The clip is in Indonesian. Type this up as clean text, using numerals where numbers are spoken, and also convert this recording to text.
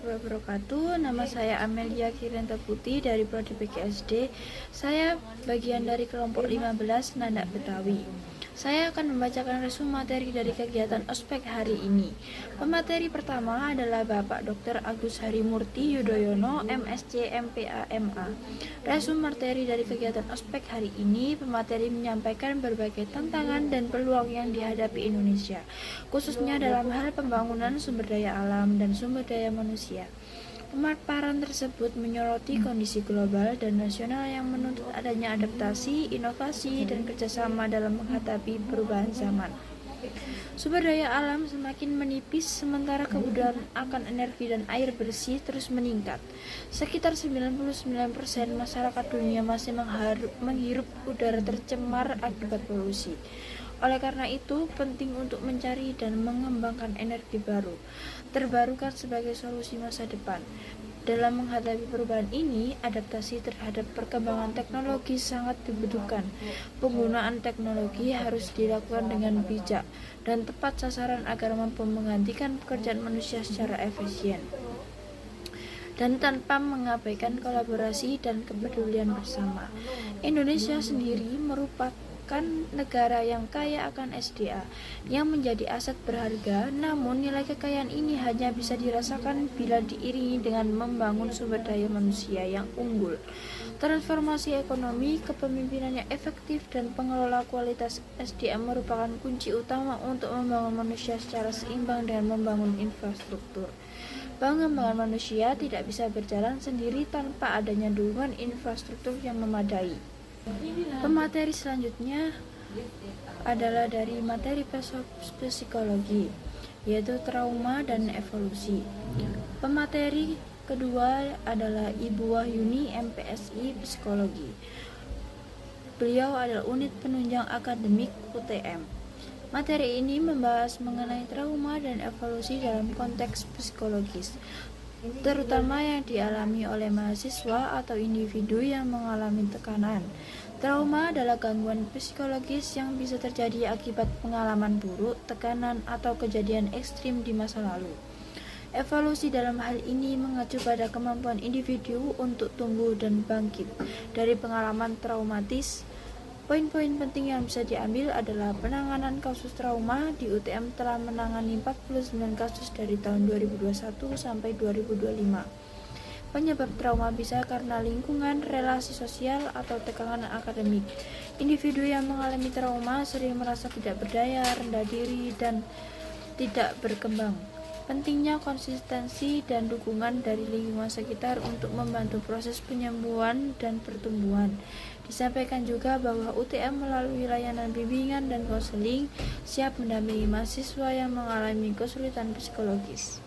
warahmatullahi wabarakatuh. Nama saya Amelia Kirenta Putih dari Prodi PGSD. Saya bagian dari kelompok 15 Nandak Betawi. Saya akan membacakan resume materi dari kegiatan ospek hari ini. Pemateri pertama adalah Bapak Dr. Agus Harimurti Yudhoyono, MSc MPA MA. Resume materi dari kegiatan ospek hari ini, pemateri menyampaikan berbagai tantangan dan peluang yang dihadapi Indonesia, khususnya dalam hal pembangunan sumber daya alam dan sumber daya manusia. Pemaparan tersebut menyoroti kondisi global dan nasional yang menuntut adanya adaptasi, inovasi, dan kerjasama dalam menghadapi perubahan zaman. Sumber daya alam semakin menipis sementara kebutuhan akan energi dan air bersih terus meningkat. Sekitar 99% masyarakat dunia masih menghirup udara tercemar akibat polusi. Oleh karena itu, penting untuk mencari dan mengembangkan energi baru, terbarukan sebagai solusi masa depan. Dalam menghadapi perubahan ini, adaptasi terhadap perkembangan teknologi sangat dibutuhkan. Penggunaan teknologi harus dilakukan dengan bijak dan tepat sasaran agar mampu menggantikan pekerjaan manusia secara efisien dan tanpa mengabaikan kolaborasi dan kepedulian bersama. Indonesia sendiri merupakan negara yang kaya akan SDA yang menjadi aset berharga, namun nilai kekayaan ini hanya bisa dirasakan bila diiringi dengan membangun sumber daya manusia yang unggul. Transformasi ekonomi, kepemimpinan yang efektif, dan pengelola kualitas SDM merupakan kunci utama untuk membangun manusia secara seimbang dengan membangun infrastruktur. Pengembangan manusia tidak bisa berjalan sendiri tanpa adanya dukungan infrastruktur yang memadai. Pemateri selanjutnya adalah dari materi psikologi, yaitu trauma dan evolusi. Pemateri kedua adalah Ibu Wahyuni, MPSI Psikologi. Beliau adalah unit penunjang akademik UTM. Materi ini membahas mengenai trauma dan evolusi dalam konteks psikologis, terutama yang dialami oleh mahasiswa atau individu yang mengalami tekanan. Trauma adalah gangguan psikologis yang bisa terjadi akibat pengalaman buruk, tekanan, atau kejadian ekstrim di masa lalu. Evolusi dalam hal ini mengacu pada kemampuan individu untuk tumbuh dan bangkit dari pengalaman traumatis. Poin-poin penting yang bisa diambil adalah penanganan kasus trauma. Di UTM telah menangani 49 kasus dari tahun 2021 sampai 2025. Penyebab trauma bisa karena lingkungan, relasi sosial, atau tekanan akademik. Individu yang mengalami trauma sering merasa tidak berdaya, rendah diri, dan tidak berkembang. Pentingnya konsistensi dan dukungan dari lingkungan sekitar untuk membantu proses penyembuhan dan pertumbuhan. Disampaikan juga bahwa UTM melalui layanan bimbingan dan konseling siap mendampingi mahasiswa yang mengalami kesulitan psikologis.